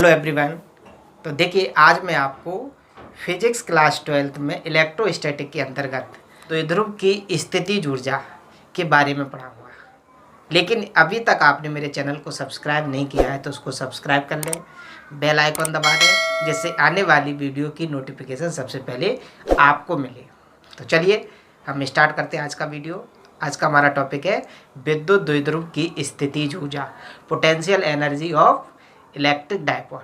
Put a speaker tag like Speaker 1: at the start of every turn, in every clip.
Speaker 1: Hello everyone. तो देखिए आज मैं आपको फिजिक्स क्लास 12th में इलेक्ट्रोस्टैटिक के अंतर्गत द्विध्रुव की स्थितिज ऊर्जा के बारे में पढ़ाऊंगा। लेकिन अभी तक आपने मेरे चैनल को सब्सक्राइब नहीं किया है तो उसको सब्सक्राइब कर लें, बेल आइकन दबा दें जिससे आने वाली वीडियो की नोटिफिकेशन सबसे पहले आपको मिले। तो चलिए हम स्टार्ट करते हैं आज का वीडियो। आज का हमारा टॉपिक है विद्युत द्विध्रुव की स्थितिज ऊर्जा, potential energy of electric dipole.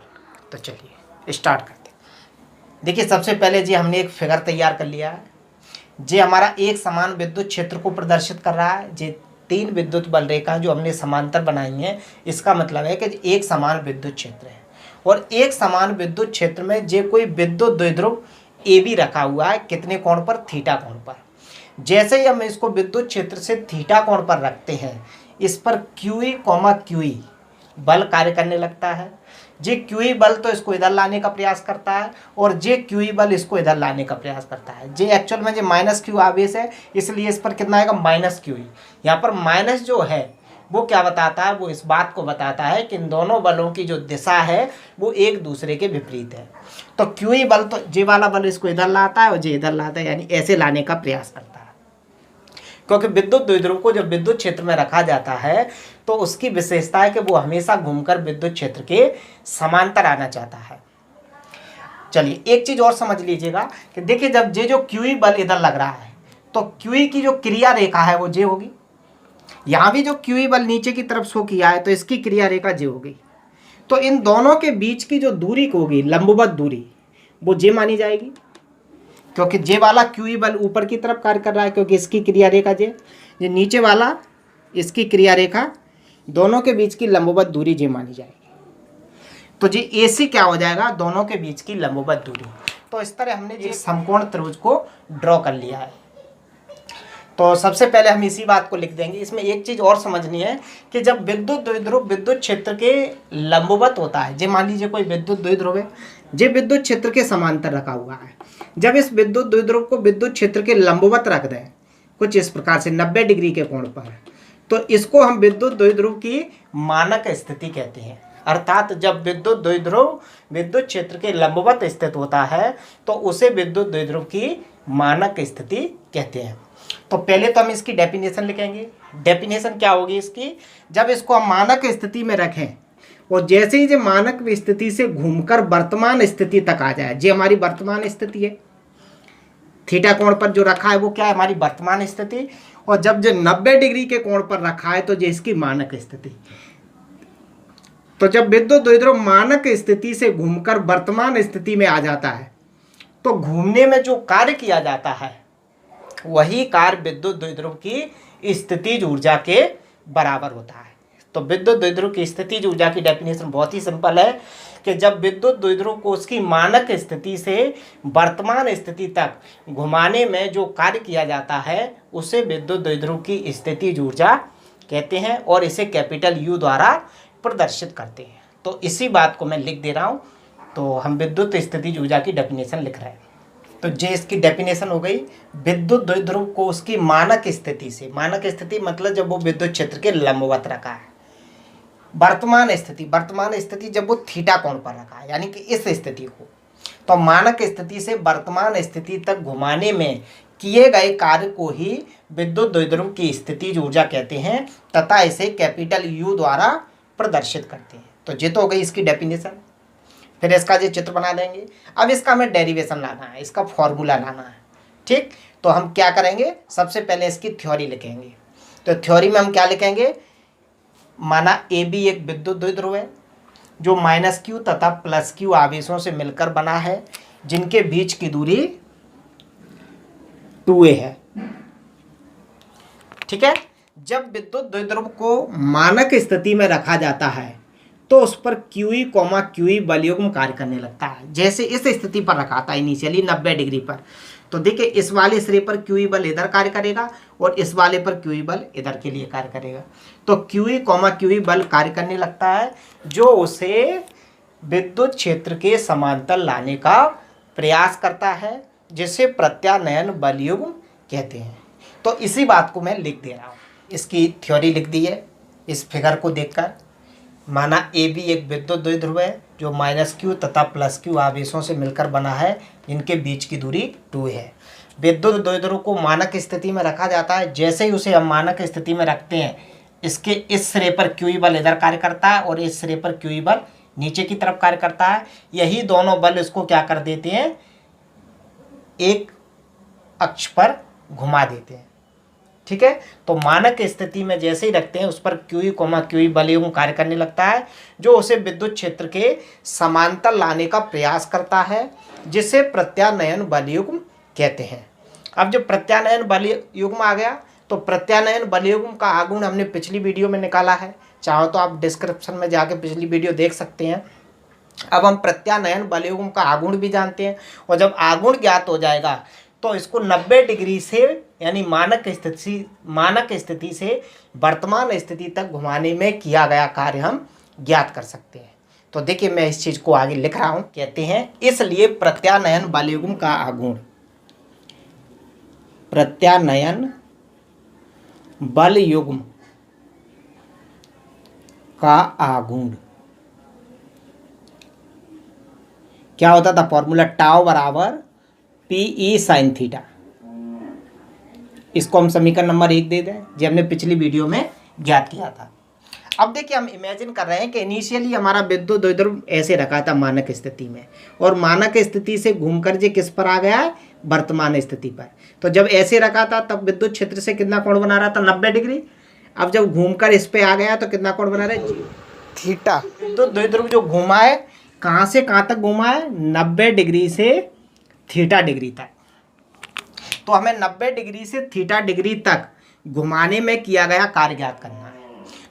Speaker 1: तो चलिए स्टार्ट करते हैं। देखिए सबसे पहले जी हमने एक फिगर तैयार कर लिया है। जे हमारा एक समान विद्युत क्षेत्र को प्रदर्शित कर रहा है। जे तीन विद्युत बल रेखा जो हमने समांतर बनाई हैं, इसका मतलब है कि एक समान विद्युत क्षेत्र है और एक समान विद्युत क्षेत्र में जे कोई विद्युत द्विध्रुव ए बी रखा हुआ है कितने कोण पर, थीटा कोण पर। जैसे ही हम इसको विद्युत क्षेत्र से थीटा कोण पर रखते हैं, इस पर क्यूई क्यूई बल कार्य करने लगता है। जे क्यूई बल तो इसको इधर लाने का प्रयास करता है और जे क्यूई बल इसको इधर लाने का प्रयास करता है। जे एक्चुअल में जो माइनस क्यू आवेश है, इसलिए इस पर कितना आएगा, माइनस क्यूई। यहाँ पर माइनस जो है वो क्या बताता है, वो इस बात को बताता है कि इन दोनों बलों की जो दिशा है वो एक दूसरे के विपरीत है। तो क्यूई बल तो जे वाला बल इसको इधर लाता है और जे इधर लाता है, यानी ऐसे लाने का प्रयास करता है। क्योंकि विद्युत द्विध्रुव को जब विद्युत क्षेत्र में रखा जाता है तो उसकी विशेषता है कि वो हमेशा घूमकर विद्युत क्षेत्र के समांतर आना चाहता है। चलिए एक चीज और समझ लीजिएगा कि देखिए जब जे जो क्यूई बल इधर लग रहा है तो क्यूई की जो क्रिया रेखा है वो जे होगी। यहां भी जो क्यूई बल नीचे की तरफ शो किया है तो इसकी क्रिया रेखा जे होगी। तो इन दोनों के बीच की जो दूरी होगी, लंबवत दूरी, वो जे मानी जाएगी। क्योंकि जे वाला क्यूई बल ऊपर की तरफ कार्य कर रहा है क्योंकि इसकी क्रिया रेखा जे नीचे वाला इसकी क्रिया रेखा, दोनों के बीच की लंबवत दूरी जे मानी जाएगी। तो जी AC क्या हो जाएगा, दोनों के बीच की लंबवत दूरी। तो इस तरह हमने जी समकोण त्रिभुज को ड्रॉ कर लिया है। तो सबसे पहले हम इसी बात को लिख देंगे। इसमें एक चीज और समझनी है कि जब विद्युत द्विध्रुव विद्युत क्षेत्र के लंबवत होता है, जे मान लीजिए कोई विद्युत द्विध्रुव है, जे विद्युत क्षेत्र के समांतर रखा हुआ है। जब इस विद्युत द्विध्रुव को विद्युत क्षेत्र के लंबवत रख दें कुछ इस प्रकार से 90 डिग्री के कोण पर, तो इसको हम विद्युत द्विध्रुव की मानक स्थिति कहते हैं। अर्थात जब विद्युत द्विध्रुव विद्युत क्षेत्र के लंबवत स्थित होता है तो उसे विद्युत द्विध्रुव की मानक स्थिति कहते हैं। तो पहले तो हम इसकी डेफिनेशन लिखेंगे। डेफिनेशन क्या होगी इसकी, जब इसको हम मानक स्थिति में रखें और जैसे ही जो मानक स्थिति से घूमकर वर्तमान स्थिति तक आ जाए, जो हमारी वर्तमान स्थिति है, थीटा कोण पर जो रखा है वो क्या है, हमारी वर्तमान स्थिति। और जब जो 90 डिग्री के कोण पर रखा है तो जो इसकी मानक स्थिति। तो जब विद्युत द्विध्रुव मानक स्थिति से घूमकर वर्तमान स्थिति में आ जाता है तो घूमने में जो कार्य किया जाता है वही कार्य विद्युत द्विध्रुव की स्थितिज ऊर्जा के बराबर होता है। तो विद्युत द्विध्रुव की स्थितिज ऊर्जा की डेफिनेशन बहुत ही सिंपल है कि जब विद्युत द्विध्रुव को उसकी मानक स्थिति से वर्तमान स्थिति तक घुमाने में जो कार्य किया जाता है उसे विद्युत द्विध्रुव की स्थितिज ऊर्जा कहते हैं और इसे कैपिटल U द्वारा प्रदर्शित करते हैं। तो इसी बात को मैं लिख दे रहा हूँ। तो हम विद्युत स्थितिज ऊर्जा की डेफिनेशन लिख रहे हैं। तो जे इसकी डेफिनेशन हो गई, विद्युत द्विध्रुव को उसकी मानक स्थिति से, मानक स्थिति मतलब जब वो विद्युत क्षेत्र के लंबवत रखा है, वर्तमान स्थिति जब वो थीटा कोण पर रखा है, यानी कि इस स्थिति को, तो मानक स्थिति से वर्तमान स्थिति तक घुमाने में किए गए कार्य को ही विद्युत द्विध्रुव की स्थितिज ऊर्जा कहते हैं तथा इसे कैपिटल U द्वारा प्रदर्शित करते हैं। तो ये तो हो गई इसकी डेफिनेशन। फिर इसका जो चित्र बना देंगे। अब इसका हमें डेरिवेशन लाना है, इसका फॉर्मूला लाना है। ठीक, तो हम क्या करेंगे, सबसे पहले इसकी थ्योरी लिखेंगे। तो थ्योरी में हम क्या लिखेंगे, माना AB एक विद्युत द्विध्रुव है जो -Q तथा +Q आवेशों से मिलकर बना है, जिनके बीच की दूरी 2a है। ठीक है, जब विद्युत द्विध्रुव को मानक स्थिति में रखा जाता है तो उस पर क्यूई क्यूई बलयुग्म कार्य करने लगता है। जैसे इस स्थिति पर रखा था इनिशियली 90 डिग्री पर, तो देखिए इस वाले सिरे पर क्यूई बल इधर कार्य करेगा और इस वाले पर क्यूई बल इधर के लिए कार्य करेगा। तो क्यूई क्यूई बल कार्य करने लगता है जो उसे विद्युत क्षेत्र के समांतर लाने का प्रयास करता है, जिसे प्रत्यानयन बलयुग्म कहते हैं। तो इसी बात को मैं लिख दे रहा हूँ। इसकी थ्योरी लिख दी है इस फिगर को देखकर। माना AB एक विद्युत द्विध्रुव है जो -q तथा +q आवेशों से मिलकर बना है, इनके बीच की दूरी 2 है। विद्युत द्विध्रुव को मानक स्थिति में रखा जाता है। जैसे ही उसे हम मानक स्थिति में रखते हैं, इसके इस सिरे पर QE बल इधर कार्य करता है और इस सिरे पर QE बल नीचे की तरफ कार्य करता है। यही दोनों बल इसको क्या कर देते हैं, एक अक्ष पर घुमा देते हैं। ठीक है, तो मानक स्थिति में जैसे ही रखते हैं उस पर QE बल युग्म कार्य करने लगता है, जो उसे विद्युत क्षेत्र के समांतर लाने का प्रयास करता है, जिसे प्रत्यानयन बल युग्म कहते हैं। अब जब प्रत्यानयन बल युग्म आ गया, तो प्रत्यानयन बल युग्म का आघूर्ण हमने पिछली वीडियो में निकाला है, चाहो तो आप डिस्क्रिप्शन में जाके पिछली वीडियो देख सकते हैं। अब हम प्रत्यानयन बल युग्म का आघूर्ण भी जानते हैं, और जब आघूर्ण ज्ञात हो जाएगा तो इसको 90 डिग्री से यानी मानक स्थिति से वर्तमान स्थिति तक घुमाने में किया गया कार्य हम ज्ञात कर सकते हैं। तो देखिए, मैं इस चीज को आगे लिख रहा हूं। कहते हैं इसलिए प्रत्यानयन बल युग्म का आघूर्ण, प्रत्यानयन बल युग्म का आघूर्ण क्या होता था, फॉर्मूला टाउ बराबर PE sin थीटा। इसको हम समीकरण नंबर 1 दे दें, जो हमने पिछली वीडियो में ज्ञात किया था। अब देखिए, हम इमेजिन कर रहे हैं कि इनिशियली हमारा विद्युत द्विध्रुव ऐसे रखा था मानक स्थिति में, और मानक स्थिति से घूमकर जे किस पर आ गया है, वर्तमान स्थिति पर। तो जब ऐसे रखा था तब विद्युत क्षेत्र से कितना कोण बना रहा था, 90 डिग्री। अब जब घूमकर इस पे आ गया तो कितना कोण बना रहा है, थीटा। विद्युत द्विध्रुव जो घूमा है, कहाँ से कहाँ तक घूमा है, 90 डिग्री से थीटा डिग्री तक। तो हमें 90 डिग्री से थीटा डिग्री तक घुमाने में किया गया कार्य ज्ञात करना है।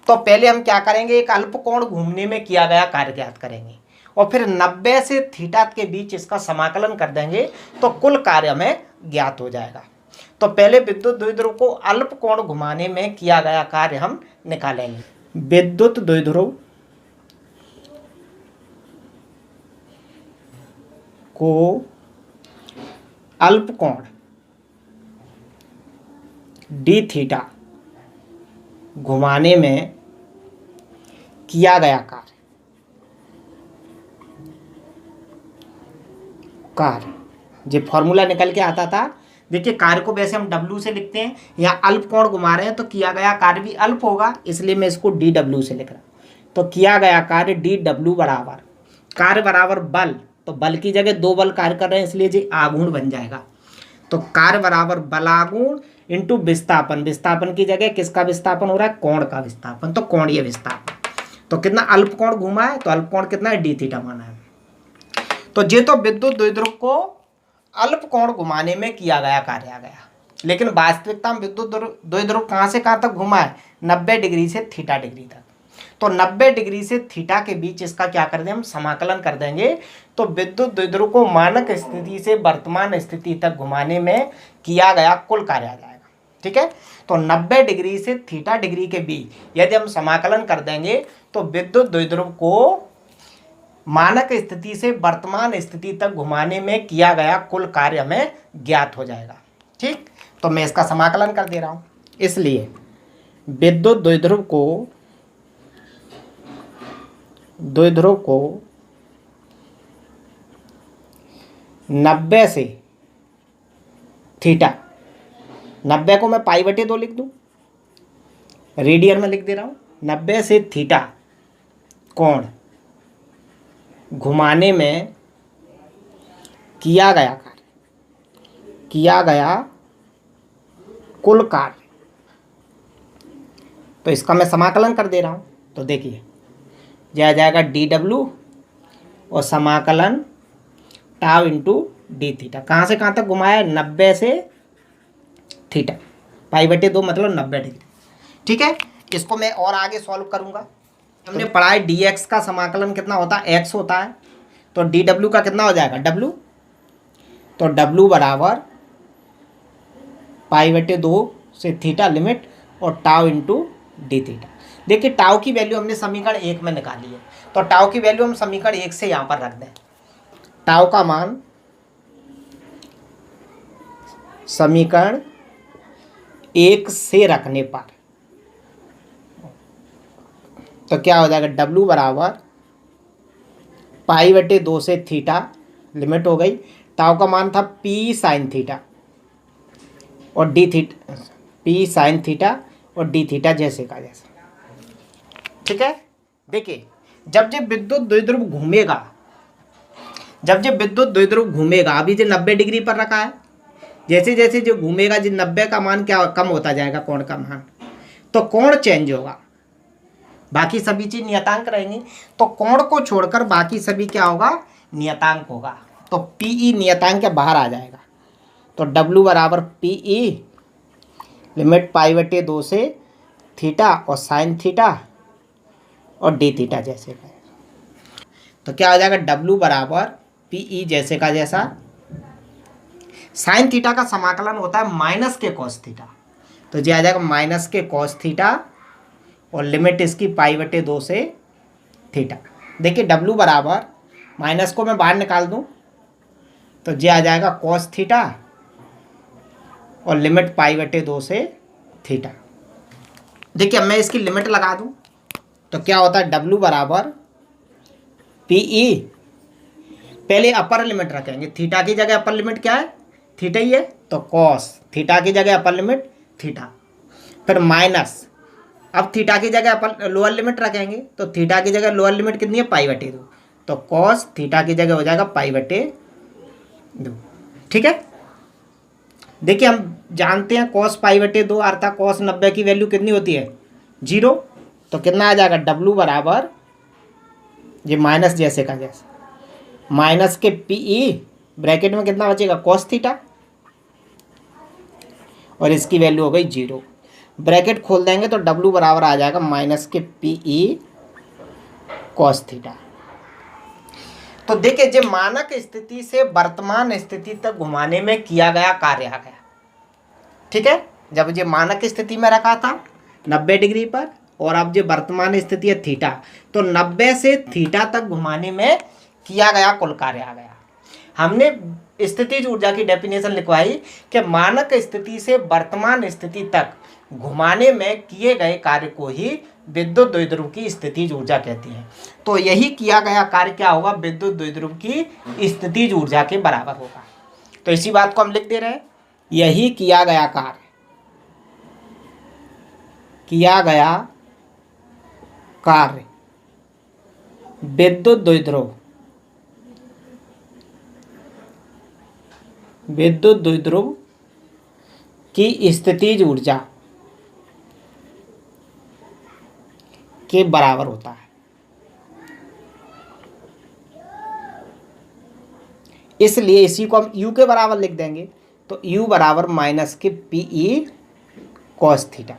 Speaker 1: तो पहले हम क्या करेंगे, एक अल्प कोण घूमने में किया गया कार्य ज्ञात करेंगे, और फिर 90 से थीटा के बीच इसका समाकलन कर देंगे, तो कुल कार्य हमें ज्ञात हो जाएगा। तो पहले विद्युत द्विध्रुव को अल्प कोण घुमाने में किया गया कार्य हम निकालेंगे। विद्युत द्विध्रुव को अल्प कोण d थीटा घुमाने में किया गया कार्य जो फॉर्मूला निकल के आता था। देखिए, कार्य को वैसे हम W से लिखते हैं, यहाँ अल्प कोण घुमा रहे हैं तो किया गया कार्य भी अल्प होगा, इसलिए मैं इसको DW से लिख रहा हूँ। तो किया गया कार्य DW बराबर कार्य बराबर बल, तो बल की जगह 2 बल कार्य कर रहे हैं, इसलिए जी आघूर्ण बन जाएगा। तो कार्य बराबर बलाघूर्ण इंटू विस्थापन, विस्थापन की जगह किसका विस्थापन हो रहा है, कोण का विस्थापन, तो कोणीय विस्थापन। तो कितना अल्प कोण घूमा है, तो अल्प कोण कितना है, d थीटा माना है। तो ये तो विद्युत द्विध्रुव को अल्प कोण घुमाने में किया गया कार्य आ गया, लेकिन वास्तविकता में विद्युत द्विध्रुव कहाँ से कहाँ तक घुमा है, 90 डिग्री से थीटा डिग्री तक। तो 90 डिग्री से थीटा के बीच इसका क्या कर दें, हम समाकलन कर देंगे। तो विद्युत द्विध्रुव को मानक स्थिति से वर्तमान स्थिति तक घुमाने में किया गया कुल कार्य आ जाएगा। ठीक है, तो 90 डिग्री से थीटा डिग्री के बीच यदि हम समाकलन कर देंगे, तो विद्युत द्विध्रुव को मानक स्थिति से वर्तमान स्थिति तक घुमाने में किया गया कुल कार्य हमें ज्ञात हो जाएगा। ठीक, तो मैं इसका समाकलन कर दे रहा हूं। इसलिए विद्युत द्विध्रुव को 90 से थीटा, 90 को मैं π/2 लिख दूं, रेडियन में लिख दे रहा हूं, 90 से थीटा कोण घुमाने में किया गया कुल कार्य। तो इसका मैं समाकलन कर दे रहा हूं। तो देखिए, यह जाएगा DW और समाकलन टाउ इंटू d थीटा। कहाँ से कहाँ तक घुमाया है, 90 से थीटा, π/2 मतलब 90 डिग्री। ठीक है, इसको मैं और आगे सॉल्व करूंगा। हमने पढ़ा है dx का समाकलन कितना होता है, x होता है, तो dw का कितना हो जाएगा, w। तो w बराबर π/2 से थीटा लिमिट और टाउ इंटू d थीटा। देखिए, टाउ की वैल्यू हमने समीकरण 1 में निकाली है, तो टाउ की वैल्यू हम समीकरण 1 से यहाँ पर रख दें। टाउ का मान समीकरण 1 से रखने पर तो क्या हो जाएगा, W बराबर पाई/2 से थीटा, लिमिट हो गई। ताऊ का मान था पी साइन थीटा और D theta, P sine theta और डी थीटा जैसे का जैसा। ठीक है, देखिए जब ये विद्युत द्विध्रुव घूमेगा, जब ये विद्युत द्विध्रुव घूमेगा, अभी जो 90 डिग्री पर रखा है, जैसे जैसे जो घूमेगा जो 90 का मान क्या कम होता जाएगा, कोण का मान, तो कोण चेंज होगा, बाकी सभी चीज नियतांक रहेंगी, तो कोण को छोड़कर बाकी सभी क्या होगा, नियतांक होगा। तो पीई नियतांक के बाहर आ जाएगा। तो W बराबर पीई लिमिट पाई/2 से थीटा और साइन थीटा और डी थीटा जैसे का। तो क्या हो जाएगा, W बराबर पीई जैसे का जैसा, साइन थीटा का समाकलन होता है माइनस के कॉस थीटा, तो ये आ जाएगा माइनस के कॉस थीटा और लिमिट इसकी पाई/2 से थीटा। देखिए W बराबर, माइनस को मैं बाहर निकाल दूं तो ये आ जाएगा कॉस थीटा और लिमिट पाई/2 से थीटा। देखिए अब मैं इसकी लिमिट लगा दूं तो क्या होता है, W बराबर पीई, पहले अपर लिमिट रखेंगे, थीटा की जगह अपर लिमिट क्या है, थीटा ही है, तो कॉस थीटा की जगह अपर लिमिट थीटा, फिर माइनस, अब थीटा की जगह अपन लोअर लिमिट रखेंगे, तो थीटा की जगह लोअर लिमिट कितनी है, पाई/2, तो कॉस थीटा की जगह हो जाएगा पाई/2। ठीक है, देखिए हम जानते हैं कॉस पाई/2 अर्थात कॉस 90 की वैल्यू कितनी होती है, 0, तो कितना आ जाएगा, W बराबर ये माइनस जैसे का जैसे, माइनस के पीई ब्रैकेट में कितना बचेगा, कॉस थीटा और इसकी वैल्यू हो गई 0, ब्रैकेट खोल देंगे तो W बराबर आ जाएगा माइनस के पीई कॉस थीटा। तो देखिए जो मानक स्थिति से वर्तमान स्थिति तक घुमाने में किया गया कार्य आ गया। ठीक है, जब ये मानक स्थिति में रखा था 90 डिग्री पर और अब जो वर्तमान स्थिति है थीटा, तो 90 से थीटा तक घुमाने में किया गया कुल कार्य आ गया। हमने स्थितिज ऊर्जा की डेफिनेशन लिखवाई कि मानक स्थिति से वर्तमान स्थिति तक घुमाने में किए गए कार्य को ही विद्युत द्विध्रुव की स्थितिज ऊर्जा कहती है। तो यही किया गया कार्य क्या होगा, विद्युत द्विध्रुव की स्थितिज ऊर्जा के बराबर होगा। तो इसी बात को हम लिख दे रहे हैं, यही किया गया कार्य, किया गया कार्य विद्युत द्विध्रुव, विद्युत द्विध्रुव की स्थितिज ऊर्जा के बराबर होता है। इसलिए इसी को हम U के बराबर लिख देंगे, तो U बराबर माइनस के पीई कॉस थीटा।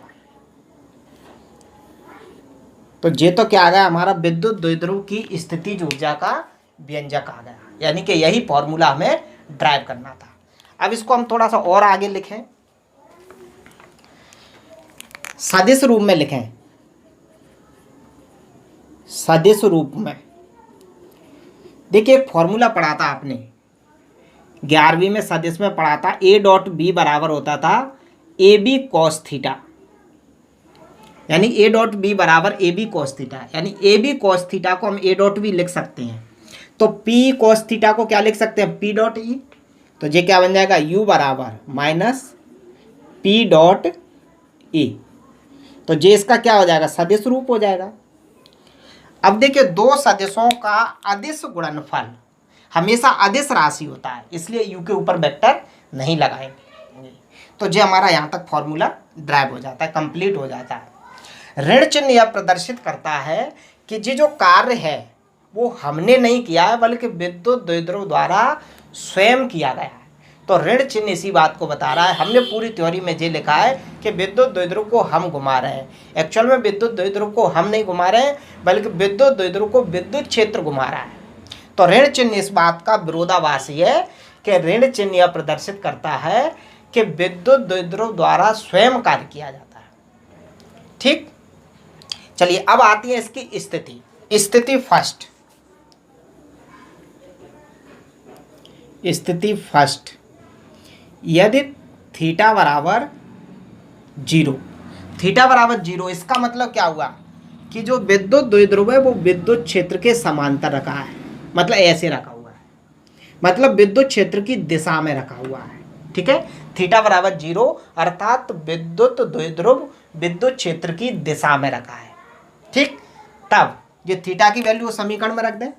Speaker 1: तो ये तो क्या आ गया, हमारा विद्युत द्विध्रुव की स्थितिज ऊर्जा का व्यंजक आ गया, यानी कि यही फॉर्मूला हमें ड्राइव करना था। अब इसको हम थोड़ा सा और आगे लिखें, सदिश रूप में लिखें, सदिश रूप में। देखिए एक फॉर्मूला पढ़ा था आपने 11वीं में, सदिश में पढ़ा था, A.B बराबर होता था AB कॉस थीटा, यानी A.B बराबर AB कॉस थीटा, यानी AB कॉस थीटा को हम A.B लिख सकते हैं। तो P कॉस थीटा को क्या लिख सकते हैं, P.E, तो ये क्या बन जाएगा, U बराबर माइनस P.E, तो ये इसका क्या हो जाएगा, सदिश रूप हो जाएगा। अब देखिए दो सदिशों का अदिश गुणनफल हमेशा अदिश राशि होता है, इसलिए U के ऊपर वेक्टर नहीं लगाएंगे। तो ये हमारा यहाँ तक फॉर्मूला ड्राइव हो जाता है, कंप्लीट हो जाता है। ऋण चिन्ह यह प्रदर्शित करता है कि ये जो कार्य है वो हमने नहीं किया है, बल्कि विद्युत द्विध्रुव द्वारा स्वयं किया गया है। तो ऋण चिन्ह इसी बात को बता रहा है। हमने पूरी थ्योरी में ये लिखा है कि विद्युत द्विध्रुव को हम घुमा रहे हैं, एक्चुअल में विद्युत द्विध्रुव को हम नहीं घुमा रहे हैं, बल्कि विद्युत द्विध्रुव को विद्युत क्षेत्र घुमा रहा है। तो ऋण चिन्ह इस बात का विरोधाभासी है कि ऋण चिन्ह यह प्रदर्शित करता है कि विद्युत द्विध्रुव द्वारा स्वयं कार्य किया जाता है। ठीक, चलिए अब आती है इसकी स्थिति। स्थिति फर्स्ट, स्थिति फर्स्ट, यदि थीटा बराबर 0, थीटा बराबर 0, इसका मतलब क्या हुआ कि जो विद्युत द्विध्रुव है वो विद्युत क्षेत्र के समांतर रखा है। मतलब ऐसे रखा हुआ है, मतलब विद्युत क्षेत्र की दिशा में रखा हुआ है। ठीक है, थीटा बराबर 0 अर्थात विद्युत द्विध्रुव विद्युत क्षेत्र की दिशा में रखा है। ठीक, तब ये थीटा की वैल्यू समीकरण में रख दें,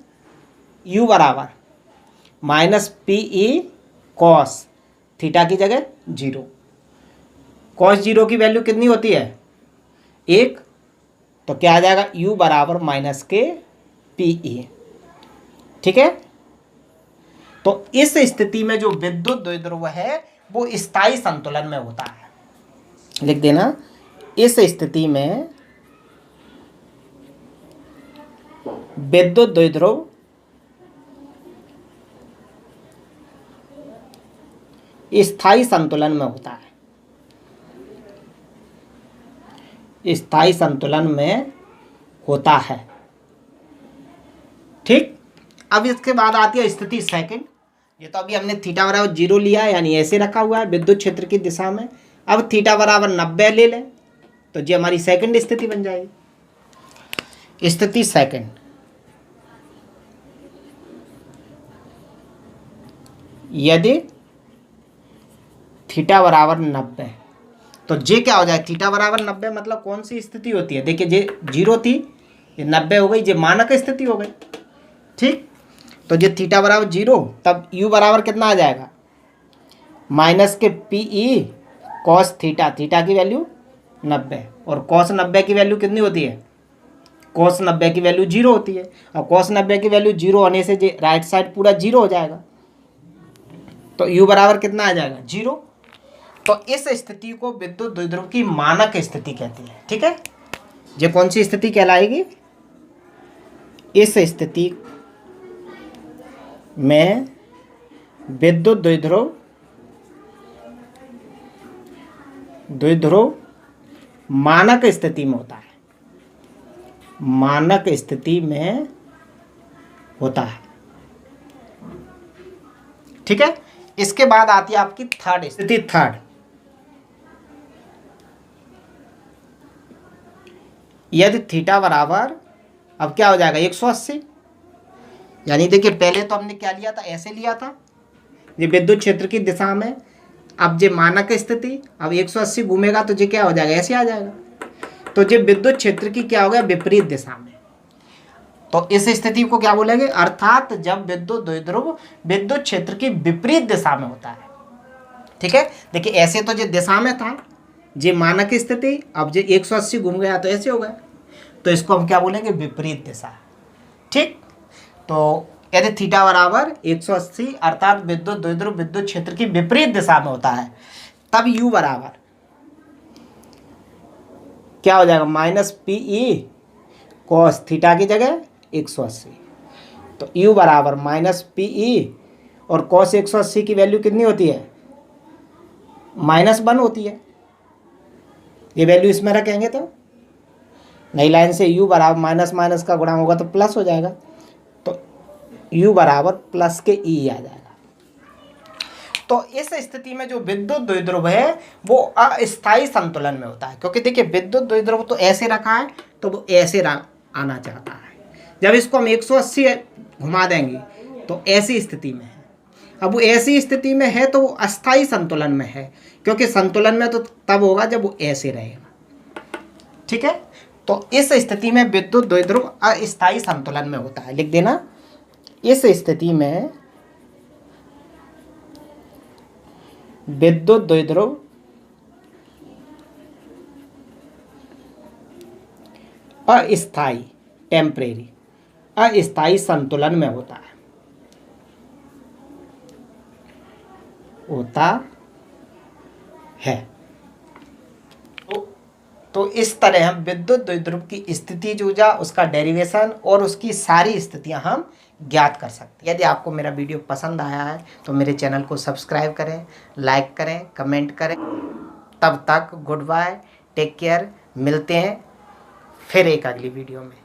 Speaker 1: u बराबर minus P E cos theta की जगह 0। कॉस 0 की वैल्यू कितनी होती है 1, तो क्या आ जाएगा u बराबर माइनस के पी ई। ठीक है, तो इस स्थिति में जो विद्युत द्विध्रुव है वो स्थायी संतुलन में होता है। लिख देना, इस स्थिति में विद्युत द्विध्रुव स्थायी संतुलन में होता है, स्थायी संतुलन में होता है। ठीक, अब इसके बाद आती है स्थिति सेकंड। ये तो अभी हमने थीटा बराबर 0 लिया है, यानी ऐसे रखा हुआ है विद्युत क्षेत्र की दिशा में। अब थीटा बराबर 90 ले लें तो ये हमारी सेकंड स्थिति बन जाएगी। स्थिति सेकंड, यदि थीटा बराबर 90, तो जे क्या हो जाए थीटा बराबर 90 मतलब कौन सी स्थिति होती है, देखिए जे 0 थी, ये 90 हो गई, ये मानक स्थिति हो गई। ठीक, तो ये थीटा बराबर 0, तब u बराबर कितना आ जाएगा माइनस के P E cos theta, theta की वैल्यू 90, और कॉस 90 की वैल्यू कितनी होती है, कॉस 90 की वैल्यू 0 होती है, और कॉस 90 की वैल्यू 0 होने से राइट साइड पूरा 0 हो जाएगा, तो u बराबर कितना आ जाएगा 0। तो इस स्थिति को विद्युत द्विध्रुव की मानक स्थिति कहती है। ठीक है, ये कौन सी स्थिति कहलाएगी, इस स्थिति में विद्युत द्विध्रुव मानक स्थिति में होता है, मानक स्थिति में होता है। ठीक है, इसके बाद आती है आपकी थर्ड स्थिति। थर्ड, यदि थीटा बराबर, अब क्या हो जाएगा 180, यानी देखिए पहले तो हमने क्या लिया था, ऐसे लिया था ये विद्युत क्षेत्र की दिशा में, अब ये मानक स्थिति, अब 180 घूमेगा तो ये क्या हो जाएगा ऐसे आ जाएगा, तो ये विद्युत क्षेत्र की क्या हो गया विपरीत दिशा में, तो इस स्थिति को क्या बोलेंगे, अर्थात जब विद्युत द्विध्रुव विद्युत क्षेत्र की विपरीत दिशा में होता है। ठीक है, देखिए ऐसे तो ये दिशा में था, ये मानक स्थिति, अब ये 180 घूम गया तो ऐसे हो गया, तो इसको हम क्या बोलेंगे विपरीत दिशा। ठीक, तो यदि थीटा बराबर 180 अर्थात विद्युत द्विध्रुव विद्युत क्षेत्र की विपरीत दिशा में होता है, तब u बराबर क्या हो जाएगा minus P E cos theta की जगह 180, तो u बराबर माइनस पी ई, और कॉस 180 की वैल्यू कितनी होती है -1 होती है, ये वैल्यू इसमें रखेंगे तो नई लाइन से u बराबर माइनस माइनस का गुणा होगा तो प्लस हो जाएगा, तो u बराबर प्लस के ई आ जाएगा। तो इस स्थिति में जो विद्युत द्विध्रुव है वो अस्थायी संतुलन में होता है, क्योंकि देखिए विद्युत द्विध्रुव तो ऐसे रखा है तो वो ऐसे आना चाहता है, जब इसको हम 180 घुमा देंगे तो ऐसी स्थिति में है। अब वो ऐसी स्थिति में है तो वो अस्थायी संतुलन में है, क्योंकि संतुलन में तो तब होगा जब वो ऐसे रहेगा। ठीक है, तो इस स्थिति में विद्युत द्विध्रुव अस्थायी संतुलन में होता है। लिख देना, इस स्थिति में विद्युत द्विध्रुव अस्थायी टेम्परेरी अस्थायी संतुलन में होता है। तो इस तरह हम विद्युत द्विध्रुव की स्थिति ऊर्जा, उसका डेरिवेशन और उसकी सारी स्थितियां हम ज्ञात कर सकते हैं। यदि आपको मेरा वीडियो पसंद आया है तो मेरे चैनल को सब्सक्राइब करें, लाइक करें, कमेंट करें। तब तक गुड बाय, टेक केयर, मिलते हैं फिर एक अगली वीडियो में।